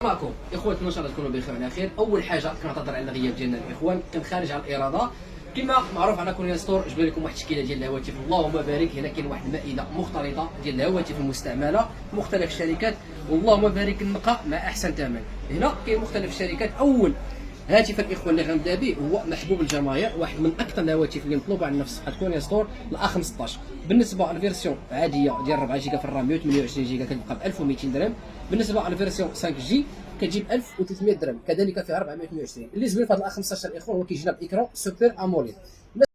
معكم اخواتنا ان شاء الله تكونوا بخير على خير. اول حاجه كنعتذر على الغياب ديالنا الاخوان، كان خارج على الاراده. كما معروف على كوريا ستور جبنا لكم واحد التشكيله ديال الهواتف، اللهم بارك. هنا كاين واحد المائده مختلطه ديال الهواتف المستعمله مختلف الشركات، اللهم بارك النقاء مع احسن ثمن. هنا كاين مختلف الشركات. اول هاتف الاخوان اللي غنبدا به هو محبوب الجماهير، واحد من اكثر الهواتف اللي مطلوبه على نفس صفحه كوريا ستور، الا 15. بالنسبه للفيرسيون عاديه ديال 4 جيجا في الرام 128 جيجا كتبقى ب 1200 درهم. بالنسبه للفيرسيون 5 جي كتجيب 1300 درهم، كذلك فيها 428. اللي زوين في هذا 15 الاخوان هو كيجينا باكران سوبر اموليد.